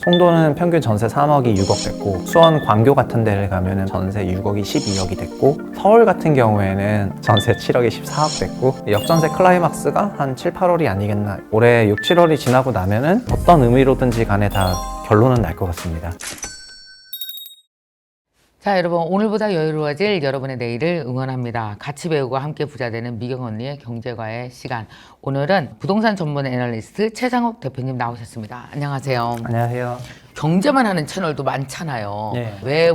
송도는 평균 전세 3억이 6억 됐고, 수원, 광교 같은 데를 가면은 전세 6억이 12억이 됐고, 서울 같은 경우에는 전세 7억이 14억 됐고, 역전세 클라이막스가 한 7, 8월이 아니겠나. 올해 6, 7월이 지나고 나면은 어떤 의미로든지 간에 다 결론은 날 것 같습니다. 자, 여러분, 오늘보다 여유로워질 여러분의 내일을 응원합니다. 같이 배우고 함께 부자되는 미경 언니의 경제과의 시간. 오늘은 부동산 전문 애널리스트 최상욱 대표님 나오셨습니다. 안녕하세요. 안녕하세요. 경제만 하는 채널도 많잖아요. 네. 왜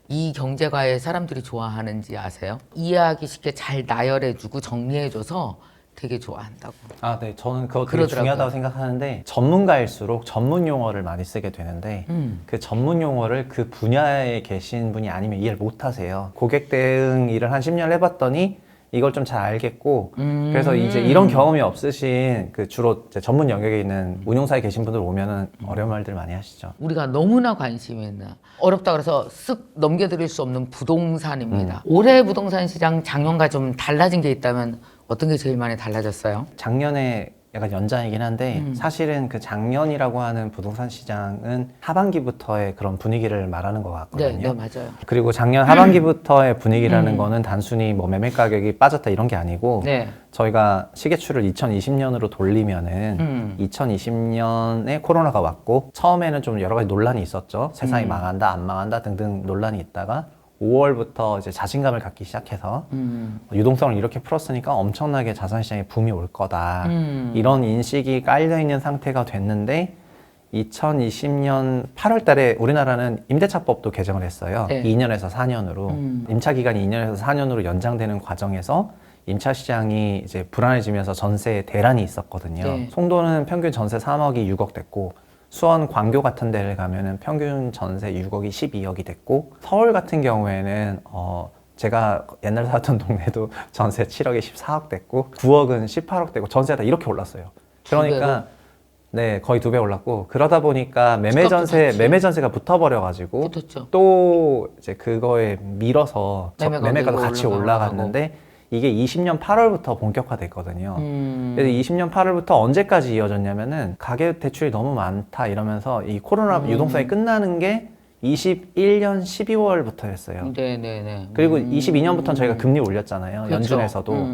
이 경제과의 사람들이 좋아하는지 아세요? 이해하기 쉽게 잘 나열해주고 정리해줘서 되게 좋아한다고. 네. 저는 그거 되게 그러더라고요. 중요하다고 생각하는데, 전문가일수록 전문 용어를 많이 쓰게 되는데, 그 전문 용어를 그 분야에 계신 분이 아니면 이해를 못 하세요. 고객 대응 일을 한 10년 해봤더니 이걸 좀 잘 알겠고, 그래서 이제 이런 경험이 없으신 그 주로 이제 전문 영역에 있는 운용사에 계신 분들 오면은 어려운 말들 많이 하시죠. 우리가 너무나 관심이 있는 어렵다 그래서 쓱 넘겨드릴 수 없는 부동산입니다. 올해 부동산 시장 작년과 좀 달라진 게 있다면 어떤 게 제일 많이 달라졌어요? 작년에 약간 연장이긴 한데, 사실은 그 작년이라고 하는 부동산 시장은 하반기부터의 그런 분위기를 말하는 것 같거든요. 네, 맞아요. 그리고 작년 하반기부터의 분위기라는 거는 단순히 뭐 매매 가격이 빠졌다 이런 게 아니고, 네. 저희가 시계추를 2020년으로 돌리면은 2020년에 코로나가 왔고, 처음에는 좀 여러 가지 논란이 있었죠. 세상이 망한다, 안 망한다 등등 논란이 있다가 5월부터 이제 자신감을 갖기 시작해서 유동성을 이렇게 풀었으니까 엄청나게 자산시장에 붐이 올 거다. 이런 인식이 깔려있는 상태가 됐는데, 2020년 8월 달에 우리나라는 임대차법도 개정을 했어요. 네. 2년에서 4년으로. 임차 기간이 2년에서 4년으로 연장되는 과정에서 임차 시장이 이제 불안해지면서 전세에 대란이 있었거든요. 네. 송도는 평균 전세 3억이 6억 됐고, 수원, 광교 같은 데를 가면은 평균 전세 6억이 12억이 됐고, 서울 같은 경우에는 제가 옛날에 살았던 동네도 전세 7억에 14억 됐고, 9억은 18억 되고, 전세가 다 이렇게 올랐어요. 그러니까 네, 거의 2배 올랐고, 그러다 보니까 매매 전세가 붙어버려가지고, 붙었죠. 또 이제 그거에 밀어서 매매가도 같이 올라가고. 올라갔는데, 이게 20년 8월부터 본격화됐거든요. 그래서 20년 8월부터 언제까지 이어졌냐면은, 가계 대출이 너무 많다 이러면서 이 코로나 유동성이 끝나는 게 21년 12월부터였어요. 네네네. 그리고 22년부터는 저희가 금리 올렸잖아요. 그렇죠. 연준에서도.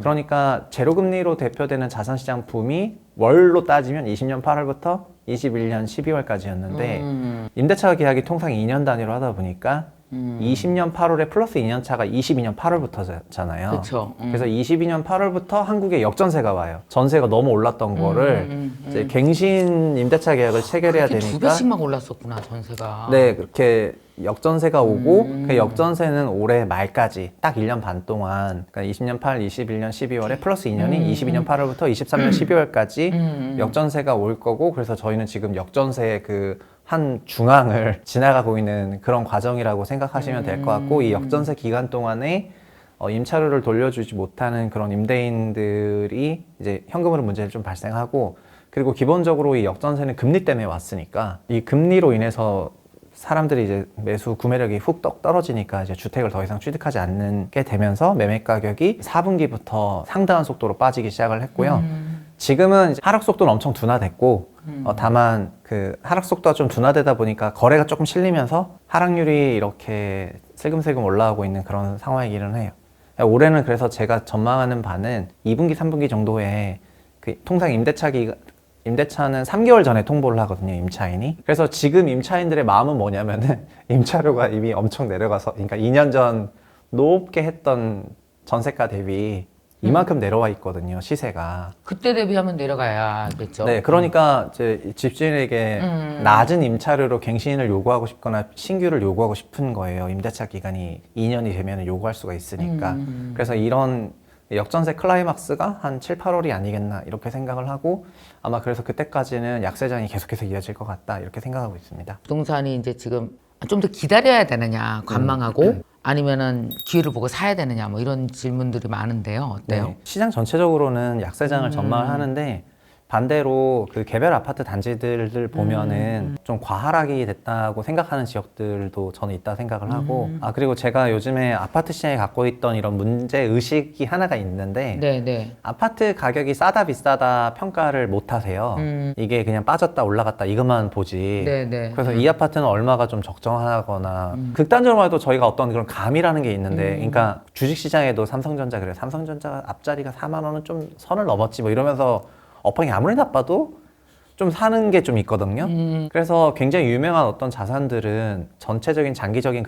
그러니까 제로금리로 대표되는 자산시장 붐이 월로 따지면 20년 8월부터 21년 12월까지였는데, 임대차 계약이 통상 2년 단위로 하다 보니까 20년 8월에 플러스 2년 차가 22년 8월부터잖아요. 그렇죠. 그래서 22년 8월부터 한국에 역전세가 와요. 전세가 너무 올랐던 거를 이제 갱신 임대차 계약을 체결해야 두 되니까, 배씩만 올랐었구나, 전세가. 네, 그렇게 역전세가 오고, 그 역전세는 올해 말까지 딱 1년 반 동안, 그러니까 20년 8, 21년 12월에 플러스 2년이 22년 8월부터 23년 12월까지 역전세가 올 거고, 그래서 저희는 지금 역전세의 그 한 중앙을 지나가고 있는 그런 과정이라고 생각하시면 될 것 같고, 이 역전세 기간 동안에 임차료를 돌려주지 못하는 그런 임대인들이 이제 현금으로 문제를 좀 발생하고, 그리고 기본적으로 이 역전세는 금리 때문에 왔으니까, 이 금리로 인해서 사람들이 이제 매수 구매력이 훅 떨어지니까 이제 주택을 더 이상 취득하지 않게 되면서 매매 가격이 4분기부터 상당한 속도로 빠지기 시작을 했고요. 지금은 이제 하락 속도는 엄청 둔화됐고, 다만 그 하락 속도가 좀 둔화되다 보니까 거래가 조금 실리면서 하락률이 이렇게 슬금슬금 올라오고 있는 그런 상황이기는 해요. 올해는 그래서 제가 전망하는 바는 2분기, 3분기 정도에 그 통상 임대차는 3개월 전에 통보를 하거든요, 임차인이. 그래서 지금 임차인들의 마음은 뭐냐면은, 임차료가 이미 엄청 내려가서, 그러니까 2년 전 높게 했던 전세가 대비 이만큼 내려와 있거든요, 시세가. 그때 대비하면 내려가야겠죠. 네, 그러니까 이제 집주인에게 낮은 임차료로 갱신을 요구하고 싶거나 신규를 요구하고 싶은 거예요. 임대차 기간이 2년이 되면 요구할 수가 있으니까. 그래서 이런 역전세 클라이막스가 한 7, 8월이 아니겠나 이렇게 생각을 하고, 아마 그래서 그때까지는 약세장이 계속해서 이어질 것 같다 이렇게 생각하고 있습니다. 부동산이 이제 지금 좀 더 기다려야 되느냐, 관망하고, 아니면은 기회를 보고 사야 되느냐, 뭐 이런 질문들이 많은데요. 어때요? 네, 시장 전체적으로는 약세장을 전망을 하는데, 반대로 그 개별 아파트 단지들을 보면은 좀 과하락이 됐다고 생각하는 지역들도 저는 있다 생각을 하고 그리고 제가 요즘에 아파트 시장에 갖고 있던 이런 문제 의식이 하나가 있는데 네. 아파트 가격이 싸다 비싸다 평가를 못 하세요. 이게 그냥 빠졌다 올라갔다 이것만 보지. 네. 그래서 이 아파트는 얼마가 좀 적정하거나 극단적으로 해도 저희가 어떤 그런 감이라는 게 있는데 그러니까 주식시장에도 삼성전자 그래요. 삼성전자 앞자리가 4만 원은 좀 선을 넘었지 뭐 이러면서 업황이 아무리 나빠도 좀 사는 게 좀 있거든요. 그래서 굉장히 유명한 어떤 자산들은 전체적인 장기적인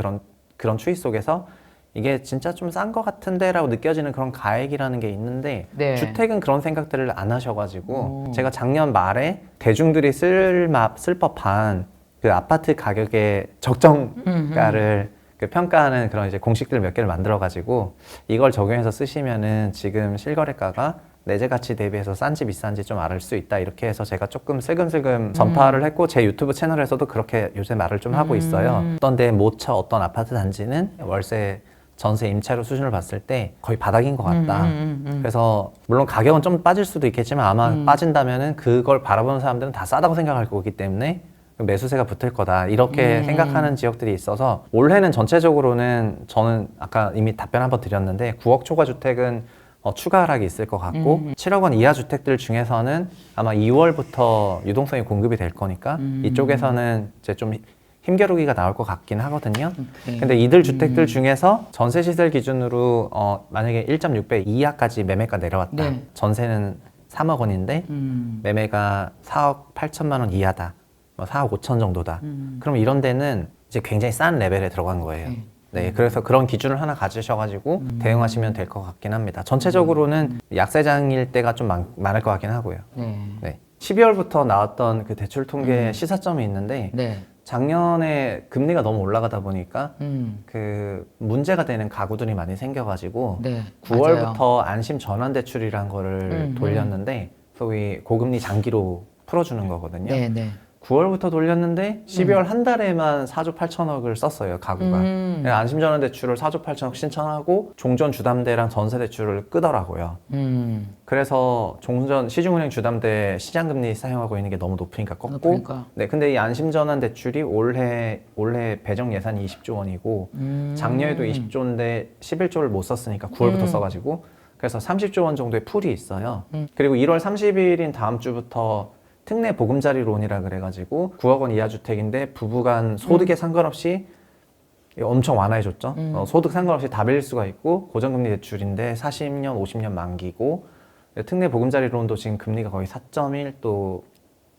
그런 추이 속에서 이게 진짜 좀 싼 것 같은데 라고 느껴지는 그런 가액이라는 게 있는데 네. 주택은 그런 생각들을 안 하셔가지고 제가 작년 말에 대중들이 쓸 법한 그 아파트 가격의 적정가를 그 평가하는 그런 이제 공식들 몇 개를 만들어가지고 이걸 적용해서 쓰시면은 지금 실거래가가 내재 가치 대비해서 싼지 비싼지 좀 알 수 있다 이렇게 해서 제가 조금 슬금슬금 전파를 했고 제 유튜브 채널에서도 그렇게 요새 말을 좀 하고 있어요. 어떤 데 모처 어떤 아파트 단지는 월세 전세 임차료 수준을 봤을 때 거의 바닥인 것 같다. 그래서 물론 가격은 좀 빠질 수도 있겠지만 아마 빠진다면은 그걸 바라보는 사람들은 다 싸다고 생각할 거기 때문에 매수세가 붙을 거다 이렇게 생각하는 지역들이 있어서 올해는 전체적으로는 저는 아까 이미 답변 한번 드렸는데 9억 초과 주택은 추가 하락이 있을 것 같고 7억 원 이하 주택들 중에서는 아마 2월부터 유동성이 공급이 될 거니까 이쪽에서는 이제 좀 힘겨루기가 나올 것 같긴 하거든요. 근데 이들 주택들 중에서 전세 시세 기준으로 만약에 1.6배 이하까지 매매가 내려왔다. 네. 전세는 3억 원인데 매매가 4억 8천만 원 이하다. 뭐 4억 5천 정도다. 그럼 이런 데는 이제 굉장히 싼 레벨에 들어간 거예요. 네, 그래서 그런 기준을 하나 가지셔가지고 대응하시면 될 것 같긴 합니다. 전체적으로는 약세장일 때가 좀 많을 것 같긴 하고요. 네. 12월부터 나왔던 그 대출 통계 시사점이 있는데 네. 작년에 금리가 너무 올라가다 보니까 그 문제가 되는 가구들이 많이 생겨가지고 네, 9월부터 안심 전환 대출이란 거를 돌렸는데 소위 고금리 장기로 풀어주는 거거든요. 네. 9월부터 돌렸는데 12월 한 달에만 4조 8천억을 썼어요, 가구가. 안심전환 대출을 4조 8천억 신청하고 종전 주담대랑 전세 대출을 끄더라고요. 그래서 종전 시중은행 주담대 시장금리 사용하고 있는 게 너무 높으니까 껐고 높으니까. 네, 근데 이 안심전환 대출이 올해 배정 예산이 20조 원이고 작년에도 20조인데 11조를 못 썼으니까 9월부터 써가지고 그래서 30조 원 정도의 풀이 있어요. 그리고 1월 30일인 다음 주부터 특례 보금자리론이라 그래가지고 9억 원 이하 주택인데 부부간 소득에 상관없이 엄청 완화해줬죠. 소득 상관없이 다 빌릴 수가 있고 고정금리 대출인데 40년, 50년 만기고 특례 보금자리론도 지금 금리가 거의 4.1 또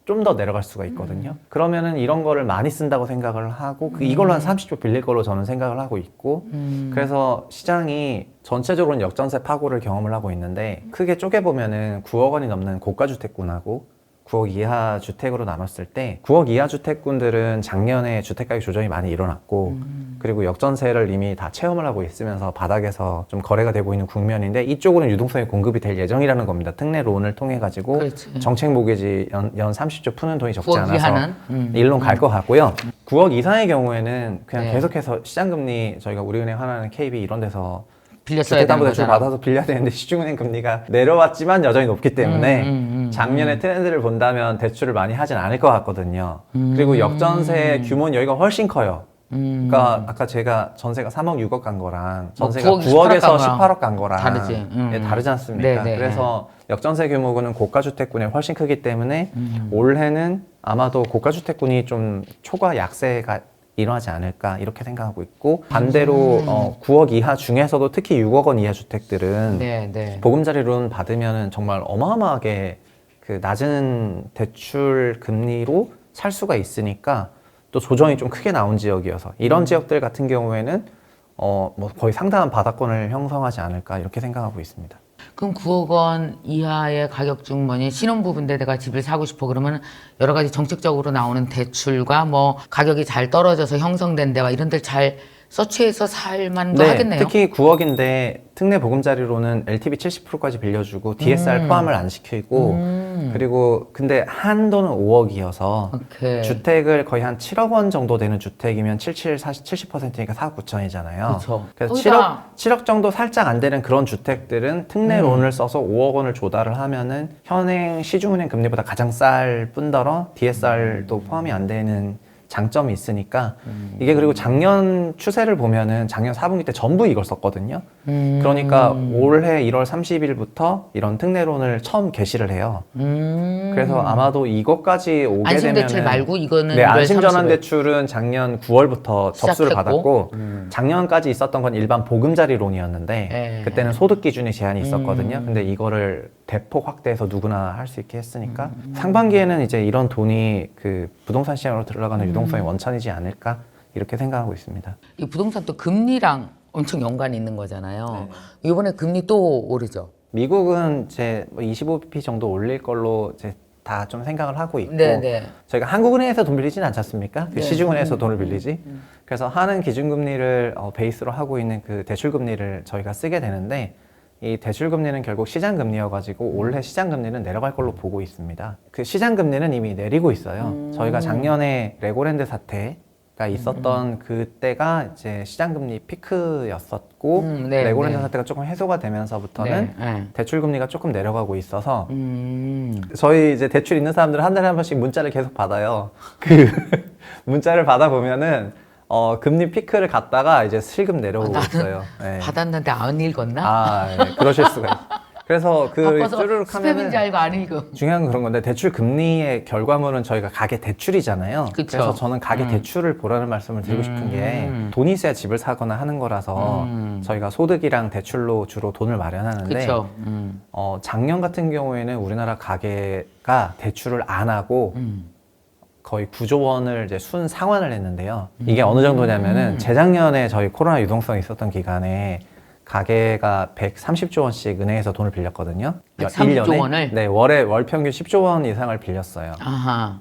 좀 더 내려갈 수가 있거든요. 그러면은 이런 거를 많이 쓴다고 생각을 하고 이걸로 한 30조 빌릴 걸로 저는 생각을 하고 있고 그래서 시장이 전체적으로는 역전세 파고를 경험을 하고 있는데 크게 쪼개보면은 9억 원이 넘는 고가주택군하고 9억 이하 주택으로 나눴을 때 9억 이하 주택군들은 작년에 주택가격 조정이 많이 일어났고 그리고 역전세를 이미 다 체험을 하고 있으면서 바닥에서 좀 거래가 되고 있는 국면인데 이쪽으로는 유동성이 공급이 될 예정이라는 겁니다. 특례론을 통해 가지고 그렇지. 정책 모기지 연 30조 푸는 돈이 적지 9억 않아서 이하는? 일론 갈 것 같고요. 9억 이상의 경우에는 그냥 네. 계속해서 시장금리 저희가 우리은행 하나는 KB 이런 데서 빌렸어야 되는 주택담보대출 거잖아. 받아서 빌려야 되는데 시중은행 금리가 내려왔지만 여전히 높기 때문에 작년의 트렌드를 본다면 대출을 많이 하진 않을 것 같거든요. 그리고 역전세 규모는 여기가 훨씬 커요. 그러니까 아까 제가 전세가 3억 6억 간 거랑 전세가 9억, 9억에서 18억 18억 간 거랑 다르지. 예, 다르지 않습니까? 네. 그래서 역전세 규모는 고가주택군이 훨씬 크기 때문에 올해는 아마도 고가주택군이 좀 초과 약세가 일어나지 않을까 이렇게 생각하고 있고 반대로 9억 이하 중에서도 특히 6억 원 이하 주택들은 네. 보금자리론 받으면 정말 어마어마하게 그 낮은 대출 금리로 살 수가 있으니까 또 조정이 좀 크게 나온 지역이어서 이런 지역들 같은 경우에는 뭐 거의 상당한 바닥권을 형성하지 않을까 이렇게 생각하고 있습니다. 그럼 9억 원 이하의 가격 중 뭐니 신혼부부인데 내가 집을 사고 싶어 그러면 여러 가지 정책적으로 나오는 대출과 뭐 가격이 잘 떨어져서 형성된 데와 이런 데를 잘 서치해서 살만도 네, 하겠네요. 특히 9억인데 특례 보금자리로는 LTV 70%까지 빌려주고 DSR 포함을 안 시키고 그리고 근데 한도는 5억이어서 오케이. 주택을 거의 한 7억 원 정도 되는 주택이면 70%니까 4억 9천이잖아요. 그쵸. 그래서 거기다 7억 정도 살짝 안 되는 그런 주택들은 특례론을 써서 5억 원을 조달을 하면은 현행 시중은행 금리보다 가장 쌀 뿐더러 DSR도 포함이 안 되는 장점이 있으니까 이게 그리고 작년 추세를 보면은 작년 4분기 때 전부 이걸 썼거든요. 그러니까 올해 1월 30일부터 이런 특례론을 처음 개시를 해요. 그래서 아마도 이것까지 오게 안심대출 되면은 말고 이거는 네, 1월 안심전환대출은 작년 9월부터 접수를 시작했고. 받았고 작년까지 있었던 건 일반 보금자리론이었는데 네. 그때는 소득 기준이 제한이 있었거든요. 근데 이거를 대폭 확대해서 누구나 할 수 있게 했으니까 상반기에는 이제 이런 돈이 그 부동산 시장으로 들어가는 유동성이 원천이지 않을까 이렇게 생각하고 있습니다. 이 부동산 또 금리랑 엄청 연관이 있는 거잖아요. 네. 이번에 금리 또 오르죠. 미국은 이제 25bp 정도 올릴 걸로 이제 다 좀 생각을 하고 있고 네네. 저희가 한국은행에서 돈 빌리진 않지 않습니까? 그 네. 시중은행에서 돈을 빌리지. 그래서 하는 기준금리를 베이스로 하고 있는 그 대출금리를 저희가 쓰게 되는데 이 대출금리는 결국 시장금리여가지고 올해 시장금리는 내려갈 걸로 보고 있습니다. 그 시장금리는 이미 내리고 있어요. 저희가 작년에 레고랜드 사태가 있었던 그때가 이제 시장금리 피크였었고 네, 레고랜드 네. 사태가 조금 해소가 되면서부터는 네, 네. 대출금리가 조금 내려가고 있어서 저희 이제 대출 있는 사람들은 한 달에 한 번씩 문자를 계속 받아요. 그 문자를 받아보면은 금리 피크를 갔다가 이제 슬금 내려오고 있어요. 네. 받았는데 안 읽었나? 아, 네. 그러실 수가 있어요. 그래서 그 바빠서 쭈르륵 스팸인지 하면은 알고 안 읽어. 중요한 건 그런 건데 대출 금리의 결과물은 저희가 가계 대출이잖아요. 그쵸. 그래서 저는 가계 대출을 보라는 말씀을 드리고 싶은 게 돈이 있어야 집을 사거나 하는 거라서 저희가 소득이랑 대출로 주로 돈을 마련하는데 그렇죠. 작년 같은 경우에는 우리나라 가계가 대출을 안 하고 거의 9조 원을 이제 순 상환을 했는데요. 이게 어느 정도냐면은 재작년에 저희 코로나 유동성이 있었던 기간에 가계가 130조 원씩 은행에서 돈을 빌렸거든요. 130조 1년에? 원을? 네, 월에 월 평균 10조 원 이상을 빌렸어요. 아하.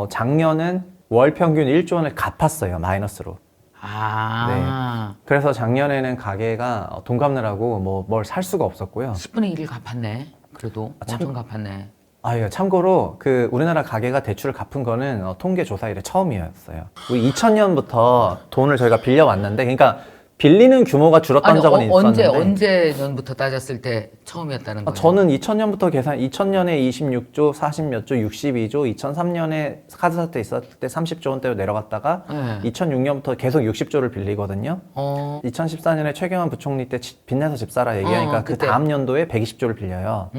작년은 월 평균 1조 원을 갚았어요. 마이너스로. 아. 그래서 작년에는 가계가 돈 갚느라고 뭐 뭘 살 수가 없었고요. 10분의 1을 갚았네. 그래도 엄청 갚았네. 아, 예. 참고로 그 우리나라 가계가 대출을 갚은 거는 통계 조사 이래 처음이었어요. 우리 2000년부터 돈을 저희가 빌려왔는데, 그러니까 빌리는 규모가 줄었던 아니, 적은 있었는데. 언제 년부터 따졌을 때 처음이었다는 거예요? 저는 2000년부터 계산, 2000년에 26조, 40몇 조, 62조, 2003년에 카드 사태 있었을 때 30조 원대로 내려갔다가 네. 2006년부터 계속 60조를 빌리거든요. 2014년에 최경환 부총리 때 빚내서 집 사라 얘기하니까 그 그때. 다음 연도에 120조를 빌려요.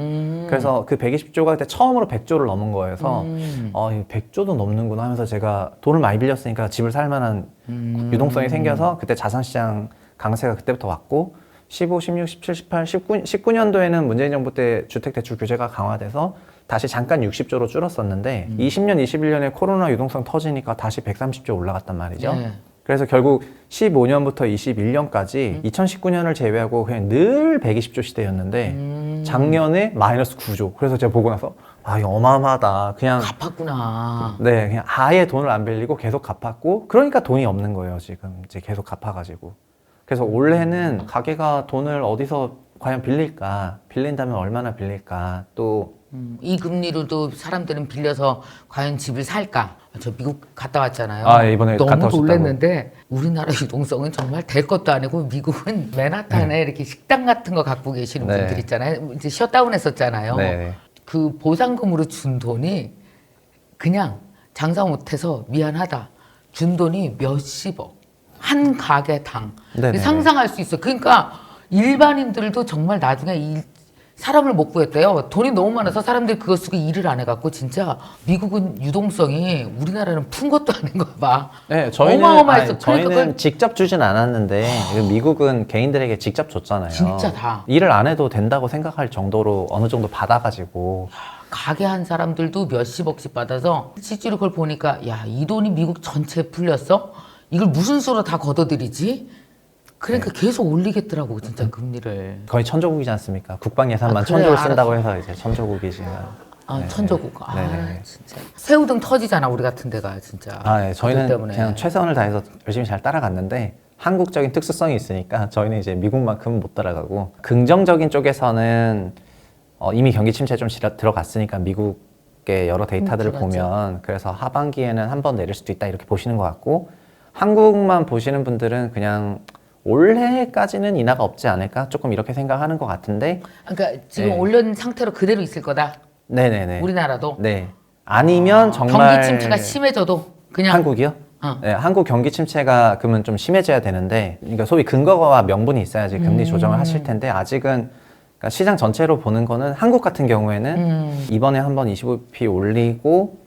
그래서 그 120조가 그때 처음으로 100조를 넘은 거여서 이 100조도 넘는구나 하면서 제가 돈을 많이 빌렸으니까 집을 살 만한 유동성이 생겨서 그때 자산시장 강세가 그때부터 왔고 15, 16, 17, 18, 19년도에는 문재인 정부 때 주택대출 규제가 강화돼서 다시 잠깐 60조로 줄었었는데 20년, 21년에 코로나 유동성 터지니까 다시 130조 올라갔단 말이죠. 네. 그래서 결국 15년부터 21년까지 2019년을 제외하고 그냥 늘 120조 시대였는데 작년에 마이너스 9조. 그래서 제가 보고 나서 아, 이거 어마어마하다. 그냥 갚았구나. 네, 그냥 아예 돈을 안 빌리고 계속 갚았고 그러니까 돈이 없는 거예요, 지금. 이제 계속 갚아가지고. 그래서 올해는 가게가 돈을 어디서 과연 빌릴까? 빌린다면 얼마나 빌릴까? 또 이 금리로도 사람들은 빌려서 과연 집을 살까? 저 미국 갔다 왔잖아요. 아, 이번에 너무 갔다 오셨다고. 놀랐는데 우리나라 유동성은 정말 될 것도 아니고 미국은 맨하탄에 이렇게 식당 같은 거 갖고 계시는 네. 분들 있잖아요. 이제 셧다운 했었잖아요. 네. 그 보상금으로 준 돈이 그냥 장사 못해서 미안하다. 준 돈이 몇십억. 한 가게당. 네네. 상상할 수 있어요. 그러니까 일반인들도 정말 나중에 사람을 못 구했대요. 돈이 너무 많아서 사람들이 그거 쓰고 일을 안 해갖고 진짜 미국은 유동성이 우리나라는 푼 것도 아닌가 봐. 네, 저희는 어마어마했어. 저희는 그러니까 그걸 직접 주진 않았는데 미국은 개인들에게 직접 줬잖아요. 진짜 다. 일을 안 해도 된다고 생각할 정도로 어느 정도 받아가지고 가게 한 사람들도 몇십억씩 받아서 실제로 그걸 보니까 야, 이 돈이 미국 전체에 풀렸어? 이걸 무슨 수로 다 걷어들이지? 그러니까 계속 올리겠더라고 진짜 금리를. 거의 천조국이지 않습니까? 국방 예산만 아, 그래, 천조를 알았어. 쓴다고 해서 이제 천조국이지만. 아, 네. 천조국. 아, 네네. 진짜. 새우등 터지잖아 우리 같은 데가 진짜. 아, 네. 저희는 그것 때문에. 그냥 최선을 다해서 열심히 잘 따라갔는데 한국적인 특수성이 있으니까 저희는 이제 미국만큼은 못 따라가고 긍정적인 쪽에서는 이미 경기 침체 좀 들어갔으니까 미국의 여러 데이터들을 그렇죠. 보면 그래서 하반기에는 한 번 내릴 수도 있다 이렇게 보시는 것 같고 한국만 보시는 분들은 그냥 올해까지는 인하가 없지 않을까 조금 이렇게 생각하는 것 같은데 그러니까 지금 네. 올려진 상태로 그대로 있을 거다. 네네네 우리나라도. 네 아니면 정말 경기 침체가 심해져도 그냥 한국이요? 네, 한국 경기 침체가 그러면 좀 심해져야 되는데, 그러니까 소위 근거와 명분이 있어야지 금리 조정을 하실 텐데 아직은 그러니까 시장 전체로 보는 거는 한국 같은 경우에는 이번에 한번 25bp 올리고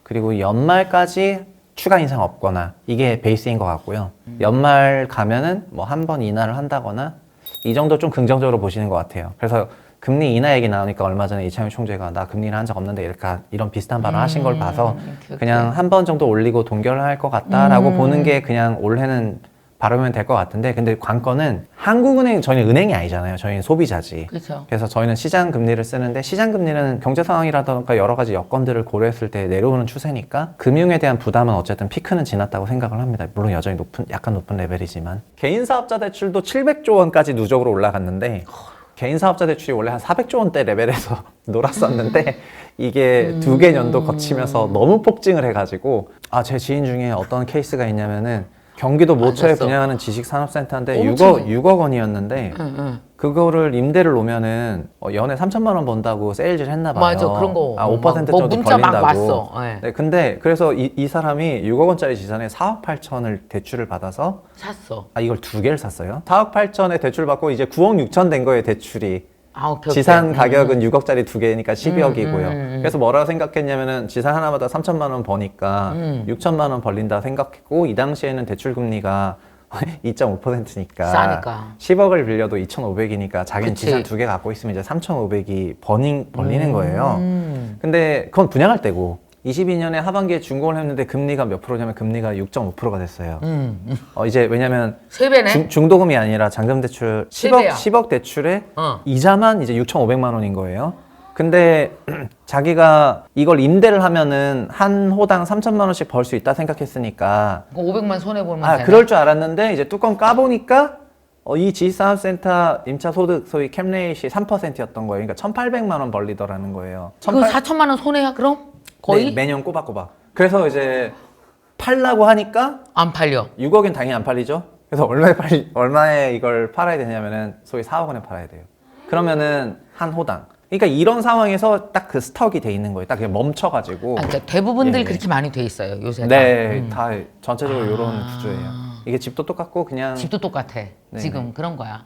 그리고 연말까지 추가 인상 없거나 이게 베이스인 것 같고요. 연말 가면은 뭐 한 번 인하를 한다거나 이 정도 좀 긍정적으로 보시는 것 같아요. 그래서 금리 인하 얘기 나오니까 얼마 전에 이창용 총재가 나 금리 인하 한 적 없는데 이런 비슷한 발언 하신 걸 봐서 그냥 한 번 정도 올리고 동결할 것 같다라고 보는 게 그냥 올해는 바르면 될 것 같은데 근데 관건은 한국은행 저희는 은행이 아니잖아요. 저희는 소비자지. 그렇죠. 그래서 저희는 시장 금리를 쓰는데 시장 금리는 경제 상황이라던가 여러 가지 여건들을 고려했을 때 내려오는 추세니까 금융에 대한 부담은 어쨌든 피크는 지났다고 생각을 합니다. 물론 여전히 약간 높은 레벨이지만 개인 사업자 대출도 700조 원까지 누적으로 올라갔는데 개인 사업자 대출이 원래 한 400조 원대 레벨에서 놀았었는데 이게 두 개 년도 거치면서 너무 폭증을 해가지고 제 지인 중에 어떤 케이스가 있냐면은 경기도 모처에 맞았어. 분양하는 지식산업센터인데 엄청. 6억 원이었는데 그거를 임대를 놓으면은 연에 3천만 원 번다고 세일즈를 했나 봐요. 맞아 그런 거. 5% 뭐 정도 문자 막 벌린다고. 왔어. 네. 네, 근데 그래서 이 사람이 6억 원짜리 지산에 4억 8천을 대출을 받아서 샀어. 이걸 두 개를 샀어요. 4억 8천에 대출 받고 이제 9억 6천 된 거예요, 대출이. 오케이, 지산 오케이. 가격은 6억짜리 두 개니까 12억이고요. 그래서 뭐라고 생각했냐면은 지산 하나마다 3천만 원 버니까 6천만 원 벌린다 생각했고 이 당시에는 대출 금리가 2.5%니까 싸니까. 10억을 빌려도 2,500이니까 자기는 그치. 지산 두 개 갖고 있으면 이제 3,500이 벌리는 거예요. 근데 그건 분양할 때고 22년에 하반기에 준공을 했는데 금리가 몇 프로냐면 금리가 6.5%가 됐어요. 이제 왜냐면 세 배네. 중도금이 아니라 잔금 대출 세배야. 10억 대출에 어. 이자만 이제 6,500만 원인 거예요. 근데 자기가 이걸 임대를 하면은 한 호당 3천만 원씩 벌 수 있다 생각했으니까 500만 손해 보면 되네. 그럴 줄 알았는데 이제 뚜껑 까보니까 이 지식산업센터 임차 소득 소위 캡레이시 3%였던 거예요. 그러니까 1,800만 원 벌리더라는 거예요. 그 4천만 원 손해야 그럼? 거의? 네, 매년 꼬박꼬박. 그래서 이제 팔라고 하니까 안 팔려. 6억엔 당연히 안 팔리죠. 그래서 얼마에 이걸 팔아야 되냐면은 소위 4억 원에 팔아야 돼요. 그러면은 한 호당. 그러니까 이런 상황에서 딱 그 스톡이 돼 있는 거예요. 딱 그냥 멈춰가지고. 그러니까 대부분들 예, 예. 그렇게 많이 돼 있어요 요새. 네, 다 전체적으로 이런 구조예요. 이게 집도 똑같고 그냥 집도 똑같아. 네. 지금 그런 거야.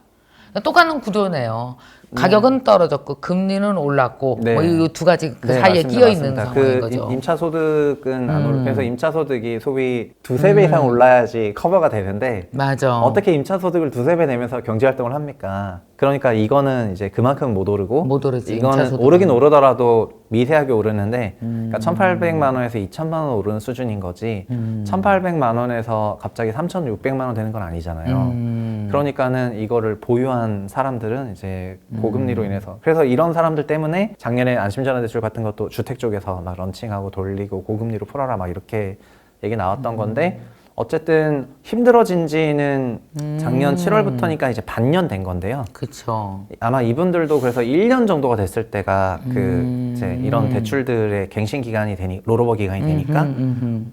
똑같은 구조네요. 가격은 떨어졌고 금리는 올랐고 네. 뭐 이 두 가지 그 네, 사이에 맞습니다, 끼어 있는 맞습니다. 상황인 거죠. 임차 소득은 안 오르. 그래서 임차 소득이 소비 두세 배 이상 올라야지 커버가 되는데 맞아. 어떻게 임차 소득을 두세 배 내면서 경제 활동을 합니까? 그러니까 이거는 이제 그만큼 못 오르고 못 오르지, 임차 이거는 소득은. 오르긴 오르더라도 미세하게 오르는데 그러니까 1,800만 원에서 2천만 원 오르는 수준인 거지 1,800만 원에서 갑자기 3,600만 원 되는 건 아니잖아요. 그러니까는 이거를 보유한 사람들은 이제 고금리로 인해서 그래서 이런 사람들 때문에 작년에 안심전화대출 같은 것도 주택 쪽에서 막 런칭하고 돌리고 고금리로 풀어라 막 이렇게 얘기 나왔던 건데 어쨌든 힘들어진 지는 작년 7월부터니까 이제 반년 된 건데요. 그쵸. 아마 이분들도 그래서 1년 정도가 됐을 때가 그 이제 이런 대출들의 갱신 기간이 되니 롤오버 기간이 되니까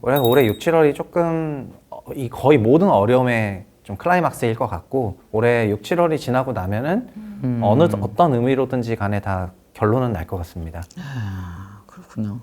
그래서 올해 6, 7월이 조금 이 거의 모든 어려움의 좀 클라이막스일 것 같고 올해 6, 7월이 지나고 나면은 어떤 의미로든지 간에 다 결론은 날 것 같습니다. 그렇군요.